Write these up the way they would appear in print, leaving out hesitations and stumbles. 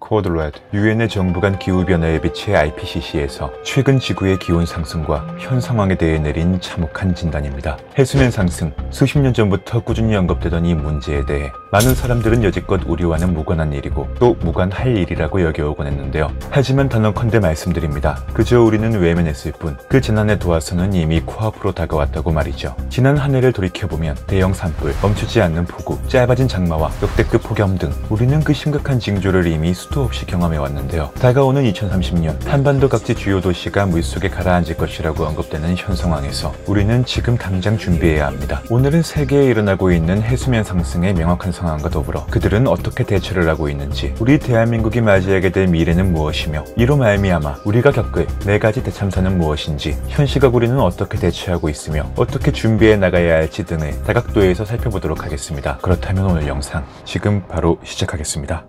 코드 레드, 유엔의 정부 간 기후변화에 비치의 IPCC에서 최근 지구의 기온 상승과 현 상황에 대해 내린 참혹한 진단입니다. 해수면 상승, 수십 년 전부터 꾸준히 언급되던 이 문제에 대해 많은 사람들은 여지껏 우리와는 무관한 일이고 또 무관할 일이라고 여겨오곤 했는데요. 하지만 단언컨대 말씀드립니다. 그저 우리는 외면했을 뿐 그 재난에 도와서는 이미 코앞으로 다가왔다고 말이죠. 지난 한 해를 돌이켜보면 대형 산불, 멈추지 않는 폭우, 짧아진 장마와 역대급 폭염 등 우리는 그 심각한 징조를 이미 수도 없이 경험해왔는데요. 다가오는 2030년 한반도 각지 주요 도시가 물속에 가라앉을 것이라고 언급되는 현 상황에서 우리는 지금 당장 준비해야 합니다. 오늘은 세계에 일어나고 있는 해수면 상승의 명확한 상황과 더불어 그들은 어떻게 대처를 하고 있는지, 우리 대한민국이 맞이하게 될 미래는 무엇이며 이로 말미암아 우리가 겪을 4가지 대참사는 무엇인지, 현 시각 우리는 어떻게 대처하고 있으며 어떻게 준비해 나가야 할지 등을 다각도에서 살펴보도록 하겠습니다. 그렇다면 오늘 영상 지금 바로 시작하겠습니다.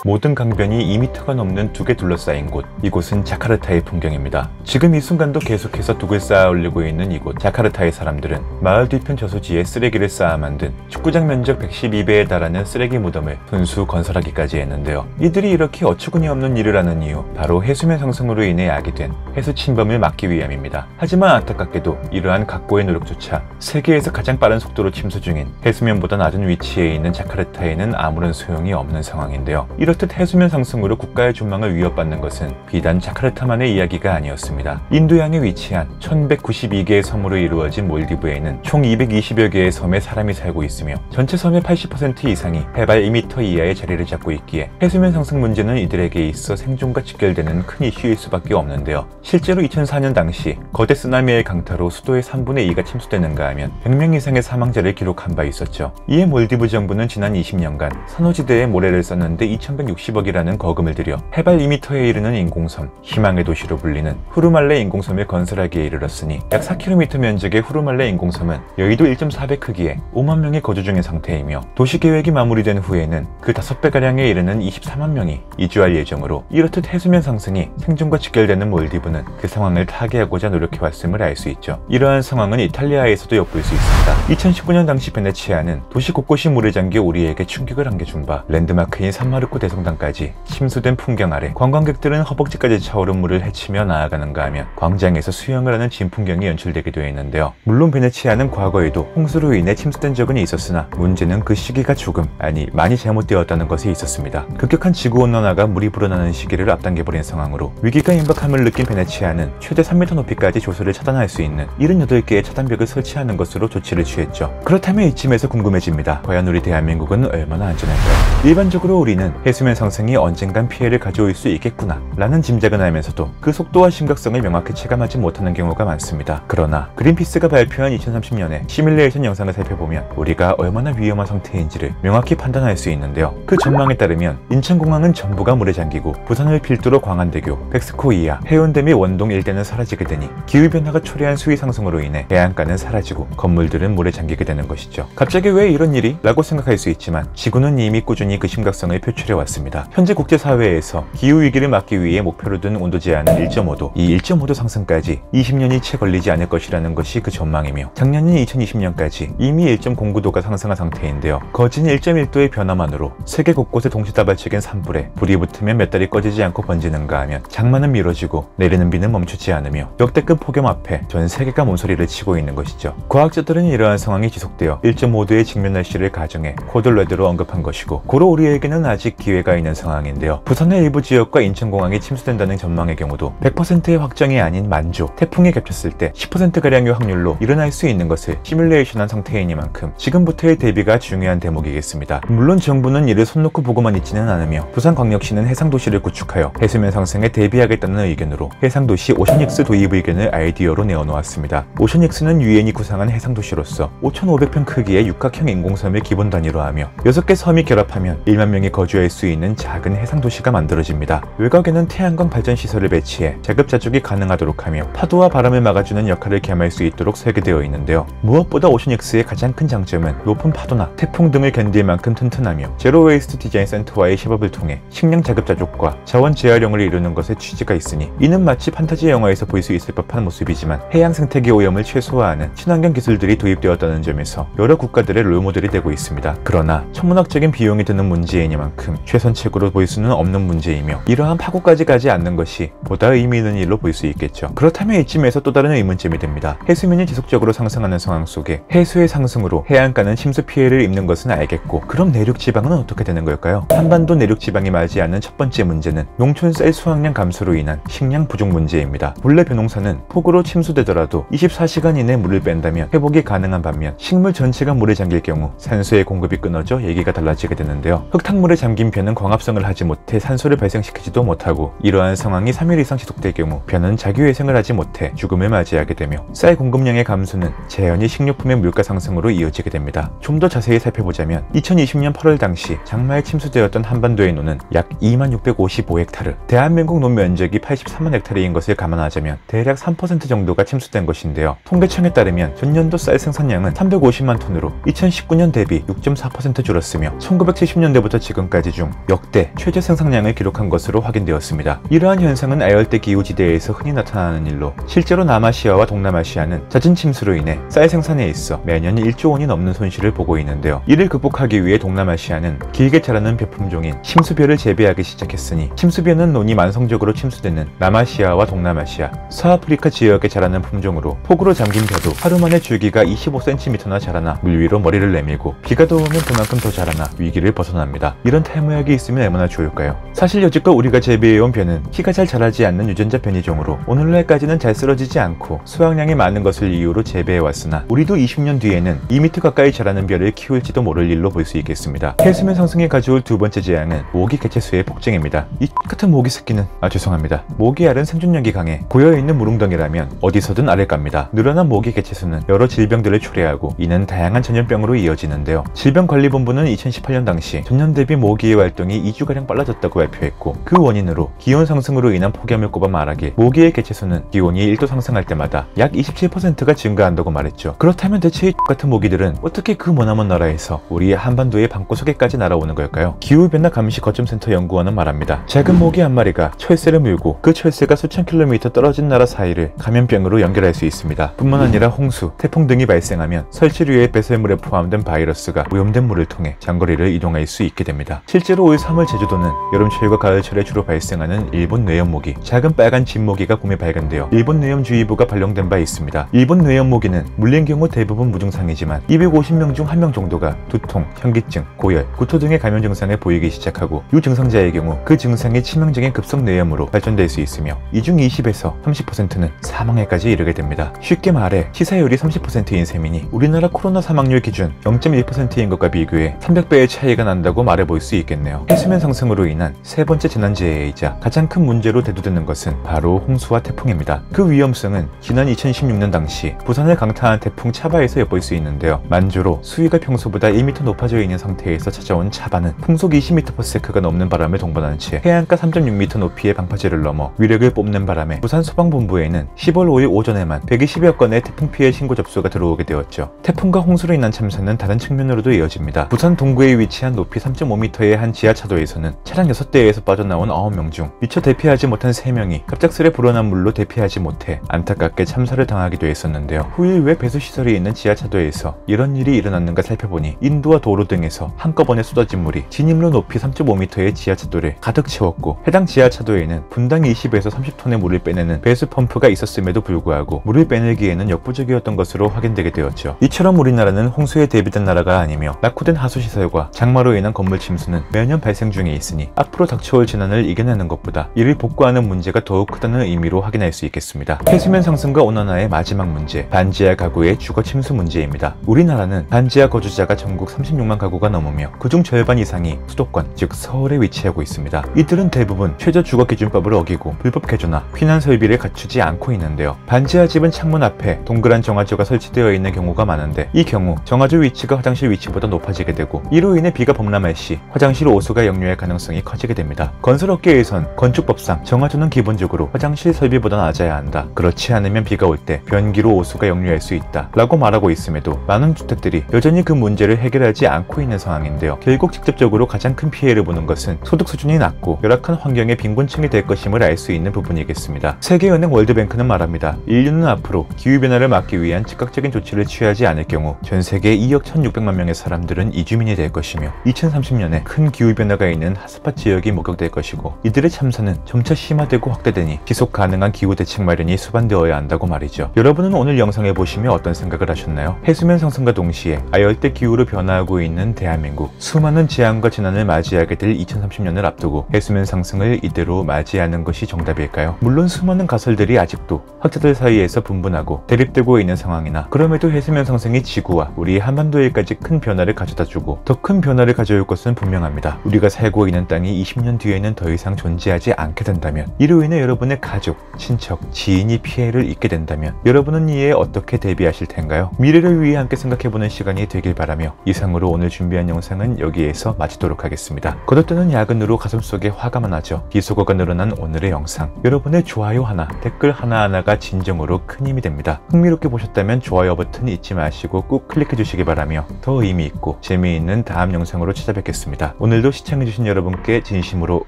모든 강변이 2m가 넘는 둑에 둘러싸인 곳, 이곳은 자카르타의 풍경입니다. 지금 이 순간도 계속해서 둑을 쌓아 올리고 있는 이곳 자카르타의 사람들은 마을 뒤편 저수지에 쓰레기를 쌓아 만든 축구장 면적 112배에 달하는 쓰레기 무덤을 손수 건설하기까지 했는데요. 이들이 이렇게 어처구니 없는 일을 하는 이유, 바로 해수면 상승으로 인해 야기된 해수 침범을 막기 위함입니다. 하지만 안타깝게도 이러한 각고의 노력조차 세계에서 가장 빠른 속도로 침수 중인 해수면보다 낮은 위치에 있는 자카르타에는 아무런 소용이 없는 상황인데요. 이렇듯 해수면 상승으로 국가의 존망을 위협받는 것은 비단 자카르타만의 이야기가 아니었습니다. 인도양에 위치한 1192개의 섬으로 이루어진 몰디브에는 총 220여 개의 섬에 사람이 살고 있으며 전체 섬의 80% 이상이 해발 2m 이하의 자리를 잡고 있기에 해수면 상승 문제는 이들에게 있어 생존과 직결되는 큰 이슈일 수밖에 없는데요. 실제로 2004년 당시 거대 쓰나미의 강타로 수도의 3분의 2가 침수되는가 하면 100명 이상의 사망자를 기록한 바 있었죠. 이에 몰디브 정부는 지난 20년간 산호지대에 모래를 썼는데 2,160억이라는 거금을 들여 해발 2m에 이르는 인공섬, 희망의 도시로 불리는 후르말레 인공섬을 건설하기에 이르렀으니 약 4km 면적의 후르말레 인공섬은 여의도 1.4배 크기에 5만 명이 거주 중인 상태이며 도시계획이 마무리된 후에는 그 5배가량에 이르는 24만 명이 이주할 예정으로, 이렇듯 해수면 상승이 생존과 직결되는 몰디브는 그 상황을 타개하고자 노력해왔음을 알 수 있죠. 이러한 상황은 이탈리아에서도 엿볼 수 있습니다. 2019년 당시 베네치아는 도시 곳곳이 물에 잠겨 우리에게 충격을 안겨준 바 랜드마크인 산마르코 대성당까지 침수된 풍경 아래 관광객들은 허벅지까지 차오른 물을 헤치며 나아가는가 하면 광장에서 수영을 하는 진풍경이 연출되기도 했는데요. 물론 베네치아는 과거에도 홍수로 인해 침수된 적은 있었으나 문제는 그 시기가 조금, 아니 많이 잘못되었다는 것에 있었습니다. 급격한 지구온난화가 물이 불어나는 시기를 앞당겨버린 상황으로 위기가 임박함을 느낀 베네치아는 최대 3m 높이까지 조소를 차단할 수 있는 78개의 차단벽을 설치하는 것으로 조치를 취했죠. 그렇다면 이쯤에서 궁금해집니다. 과연 우리 대한민국은 얼마나 안전할까요? 일반적으로 우리는 해수면 상승이 언젠간 피해를 가져올 수 있겠구나 라는 짐작은 알면서도 그 속도와 심각성을 명확히 체감하지 못하는 경우가 많습니다. 그러나 그린피스가 발표한 2030년의 시뮬레이션 영상을 살펴보면 우리가 얼마나 위험한 상태인지를 명확히 판단할 수 있는데요. 그 전망에 따르면 인천공항은 전부가 물에 잠기고 부산을 필두로 광안대교, 백스코 이하, 해운대 및 원동 일대는 사라지게 되니 기후변화가 초래한 수위 상승으로 인해 해안가는 사라지고 건물들은 물에 잠기게 되는 것이죠. 갑자기 왜 이런 일이? 라고 생각할 수 있지만 지구는 이미 꾸준히 그 심각성을 표출해왔습니다. 현재 국제사회에서 기후위기를 막기 위해 목표로 둔 온도 제한은 1.5도, 이 1.5도 상승까지 20년이 채 걸리지 않을 것이라는 것이 그 전망이며, 작년인 2020년까지 이미 1.09도가 상승한 상태인데요. 거진 1.1도의 변화만으로 세계 곳곳에 동시다발적인 산불에 불이 붙으면 몇 달이 꺼지지 않고 번지는가 하면 장마는 미뤄지고 내리는 비는 멈추지 않으며 역대급 폭염 앞에 전 세계가 몸서리를 치고 있는 것이죠. 과학자들은 이러한 상황이 지속되어 1.5도의 직면할 시를 가정해 코드 레드로 언급한 것이고, 고로 우리에게는 아직 기회가 있는 상황인데요. 부산의 일부 지역과 인천공항이 침수된다는 전망의 경우도 100%의 확정이 아닌 만조, 태풍이 겹쳤을 때 10%가량의 확률로 일어날 수 있는 것을 시뮬레이션한 상태이니만큼 지금부터의 대비가 중요한 대목이겠습니다. 물론 정부는 이를 손 놓고 보고만 있지는 않으며 부산광역시는 해상도시를 구축하여 해수면 상승에 대비하겠다는 의견으로 해상도시 오션익스 도입 의견을 아이디어로 내어놓았습니다. 오션익스는 유엔이 구상한 해상도시로서 5,500평 크기의 육각형 인공섬을 기본 단위로 하며 6개 섬이 결합하면 1만 명이 거주할 수 있는 작은 해상 도시가 만들어집니다. 외곽에는 태양광 발전 시설을 배치해 자급자족이 가능하도록 하며 파도와 바람을 막아주는 역할을 겸할 수 있도록 설계되어 있는데요. 무엇보다 오션엑스의 가장 큰 장점은 높은 파도나 태풍 등을 견딜 만큼 튼튼하며 제로 웨이스트 디자인 센터와의 협업을 통해 식량 자급자족과 자원 재활용을 이루는 것에 취지가 있으니 이는 마치 판타지 영화에서 볼 수 있을 법한 모습이지만 해양 생태계 오염을 최소화하는 친환경 기술들이 도입되었다는 점에서 여러 국가들의 롤모델이 되고 있습니다. 그러나 천문학적인 비용이 드는 문제이니만큼 최선책으로 볼 수는 없는 문제이며 이러한 파고까지 가지 않는 것이 보다 의미 있는 일로 볼 수 있겠죠. 그렇다면 이쯤에서 또 다른 의문점이 됩니다. 해수면이 지속적으로 상승하는 상황 속에 해수의 상승으로 해안가는 침수 피해를 입는 것은 알겠고 그럼 내륙 지방은 어떻게 되는 걸까요? 한반도 내륙 지방이 맞이하는 첫 번째 문제는 농촌 쌀 수확량 감소로 인한 식량 부족 문제입니다. 본래 벼농사는 폭우로 침수되더라도 24시간 이내 물을 뺀다면 회복이 가능한 반면 식물 전체가 물에 잠길 경우 산소의 공급이 끊어져 얘기가 달라지게 되는데요. 흙탕물에 잠긴 벼는 광합성을 하지 못해 산소를 발생시키지도 못하고 이러한 상황이 3일 이상 지속될 경우 벼는 자기회생을 하지 못해 죽음을 맞이하게 되며 쌀 공급량의 감소는 자연히 식료품의 물가 상승으로 이어지게 됩니다. 좀 더 자세히 살펴보자면 2020년 8월 당시 장마에 침수되었던 한반도의 노는 약 2655헥타르, 대한민국 논 면적이 83만 헥타르인 것을 감안하자면 대략 3% 정도가 침수된 것인데요. 통계청에 따르면 전년도 쌀 생산량은 350만 톤으로 2019년 대비 6.4% 줄었으며 1970년대부터 지금까지 중 역대 최저 생산량을 기록한 것으로 확인되었습니다. 이러한 현상은 아열대 기후지대에서 흔히 나타나는 일로 실제로 남아시아와 동남아시아는 잦은 침수로 인해 쌀 생산에 있어 매년 1조 원이 넘는 손실을 보고 있는데요. 이를 극복하기 위해 동남아시아는 길게 자라는 벼 품종인 침수벼를 재배하기 시작했으니 침수벼는 논이 만성적으로 침수되는 남아시아와 동남아시아, 서아프리카 지역에 자라는 품종으로 폭우로 잠긴 벼도 하루 만에 줄기가 25cm나 자라나 물 위로 머리를 내밀고 비가 더 오면 그만큼 더 자라나 위기를 벗어납니다. 이런 탈모약이 있으면 얼마나 좋을까요? 사실 여지껏 우리가 재배해온 벼는 키가 잘 자라지 않는 유전자 변이종으로 오늘날까지는 잘 쓰러지지 않고 수확량이 많은 것을 이유로 재배해왔으나 우리도 20년 뒤에는 2m 가까이 자라는 벼를 키울지도 모를 일로 볼 수 있겠습니다. 해수면 상승이 가져올 두 번째 재앙은 모기 개체수의 폭증입니다. 이 같은 모기 새끼는 죄송합니다. 모기알은 생존력이 강해 고여있는 물웅덩이라면 어디서든 알을 깝니다. 늘어난 모기 개체수는 여러 질병들을 초래하고 이는 다양한 전염병으로 이어지는데요. 질병관리본부는 2018년 당시 전년 대비 모기의 활동이 2주가량 빨라졌다고 발표했고 그 원인으로 기온 상승으로 인한 폭염을 꼽아 말하길 모기의 개체수는 기온이 1도 상승할 때마다 약 27%가 증가한다고 말했죠. 그렇다면 대체 이 같은 모기들은 어떻게 그 머나먼 나라에서 우리 한반도의 방구석에까지 날아오는 걸까요? 기후변화 감시 거점센터 연구원은 말합니다. 작은 모기 한 마리가 철새를 물고 그 철새가 수천 킬로미터 떨어진 나라 사이를 감염병으로 연결할 수 있습니다. 뿐만 아니라 홍수, 태풍 등이 발생하면 설치류의 배설물에 포함된 바이러스가 오염된 물을 통해 장거리를 이동할 수 있게 됩니다. 실제로 올 3월 제주도는 여름철과 가을철에 주로 발생하는 일본 뇌염모기, 작은 빨간 진모기가 봄에 발견되어 일본 뇌염주의보가 발령된 바 있습니다. 일본 뇌염모기는 물린 경우 대부분 무증상이지만 250명 중 1명 정도가 두통, 현기증, 고열, 구토 등의 감염 증상을 보이기 시작하고 유증상자의 경우 그 증상이 치명적인 급성 뇌염으로 발전될 수 있으며 이 중 20에서 30%는 사망에까지 이르게 됩니다. 쉽게 말해 치사율이 30%인 셈이니 우리나라 코로나 사망률 기준 0.1%인 것과 비교해 300배의 차이가 난다고 말해볼 수 있겠네요. 해수면 상승으로 인한 세 번째 재난재해이자 가장 큰 문제로 대두되는 것은 바로 홍수와 태풍입니다. 그 위험성은 지난 2016년 당시 부산을 강타한 태풍 차바에서 엿볼 수 있는데요. 만조로 수위가 평소보다 1m 높아져 있는 상태에서 찾아온 차바는 풍속 20m/s가 넘는 바람을 동반한 채 해안가 3.6m 높이의 방파제를 넘어 위력을 뽐낸 바람에 부산 소방본부에는 10월 5일 오전에만 120여 건의 태풍 피해 신고 접수가 들어오게 되었죠. 태풍과 홍수로 인한 참사는 다른 측면으로도 이어집니다. 부산 동구에 위치한 높이 3.5m의 한 지하차도에서는 차량 6대에서 빠져나온 9명 중 미처 대피하지 못한 3명이 갑작스레 불어난 물로 대피하지 못해 안타깝게 참사를 당하기도 했었는데요. 후일 왜 배수시설이 있는 지하차도에서 이런 일이 일어났는가 살펴보니 인도와 도로 등에서 한꺼번에 쏟아진 물이 진입로 높이 3.5m의 지하차도를 가득 채웠고 해당 지하차도에는 분당 20에서 30톤의 물을 빼내는 배수 펌프가 있었음에도 불구하고 물을 빼내기에는 역부족이었던 것으로 확인되게 되었죠. 이처럼 우리나라는 홍수에 대비된 나라가 아니며 낙후된 하수시설과 장마로 인한 건물 침수는 매년 발생 중에 있으니 앞으로 닥쳐올 재난을 이겨내는 것보다 이를 복구하는 문제가 더욱 크다는 의미로 확인할 수 있겠습니다. 해수면 상승과 온난화의 마지막 문제, 반지하 가구의 주거 침수 문제입니다. 우리나라는 반지하 거주자가 전국 36만 가구가 넘으며 그중 절반 이상이 수도권, 즉 서울에 위치하고 있습니다. 이들은 대부분 최저주거기준법을 어기고 불법 개조나 피난 설비를 갖추지 않고 있는데요. 반지하 집은 창문 앞에 동그란 정화조가 설치되어 있는 경우가 많은데 이 경우 정화조 위치가 화장실 위치보다 높아지게 되고 이로 인해 비가 범람할 시 화장실 오수가 역류할 가능성이 커지게 됩니다. 건설업계에선 건축법상 정화조는 기본적으로 화장실 설비보다 낮아야 한다. 그렇지 않으면 비가 올 때 변기로 오수가 역류할 수 있다 라고 말하고 있음에도 많은 주택들이 여전히 그 문제를 해결하지 않고 있는 상황인데요. 결국 직접적으로 가장 큰 피해를 보는 것은 소득 수준이 낮고 열악한 환경의 빈곤층이 될 것임을 알 수 있는 부분이겠습니다. 세계은행 월드뱅크는 말합니다. 인류는 앞으로 기후변화를 막기 위한 즉각적인 조치를 취하지 않을 경우 전 세계 2억 1,600만 명의 사람들은 이주민이 될 것이며 2030년에 큰 기후변화가 있는 핫스팟 지역이 목격될 것이고 이들의 참사는 점차 심화되고 확대되니 지속 가능한 기후 대책 마련이 수반되어야 한다고 말이죠. 여러분은 오늘 영상을 보시며 어떤 생각을 하셨나요? 해수면 상승과 동시에 아열대 기후로 변화하고 있는 대한민국, 수많은 재앙과 재난을 맞이하게 될 2030년을 앞두고 해수면 상승을 이대로 맞이하는 것이 정답일까요? 물론 수많은 가설들이 아직도 학자들 사이에서 분분하고 대립되고 있는 상황이나 그럼에도 해수면 상승이 지구와 우리 한반도에까지 큰 변화를 가져다주고 더 큰 변화를 가져올 것은 분명합니다. 우리가 살고 있는 땅이 20년 뒤에는 더 이상 존재하지 않게 된다면, 이로 인해 여러분의 가족, 친척, 지인이 피해를 입게 된다면 여러분은 이에 어떻게 대비하실 텐가요? 미래를 위해 함께 생각해보는 시간이 되길 바라며 이상으로 오늘 준비한 영상은 여기에서 마치도록 하겠습니다. 거듭드는 야근으로 가슴속에 화가 나죠. 비속어가 늘어난 오늘의 영상, 여러분의 좋아요 하나, 댓글 하나하나가 진정으로 큰 힘이 됩니다. 흥미롭게 보셨다면 좋아요 버튼 잊지 마시고 꾹 클릭해 주시기 바라며 더 의미있고 재미있는 다음 영상으로 찾아뵙겠습니다. 오늘도 시청해주신 여러분께 진심으로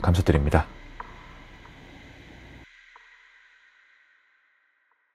감사드립니다.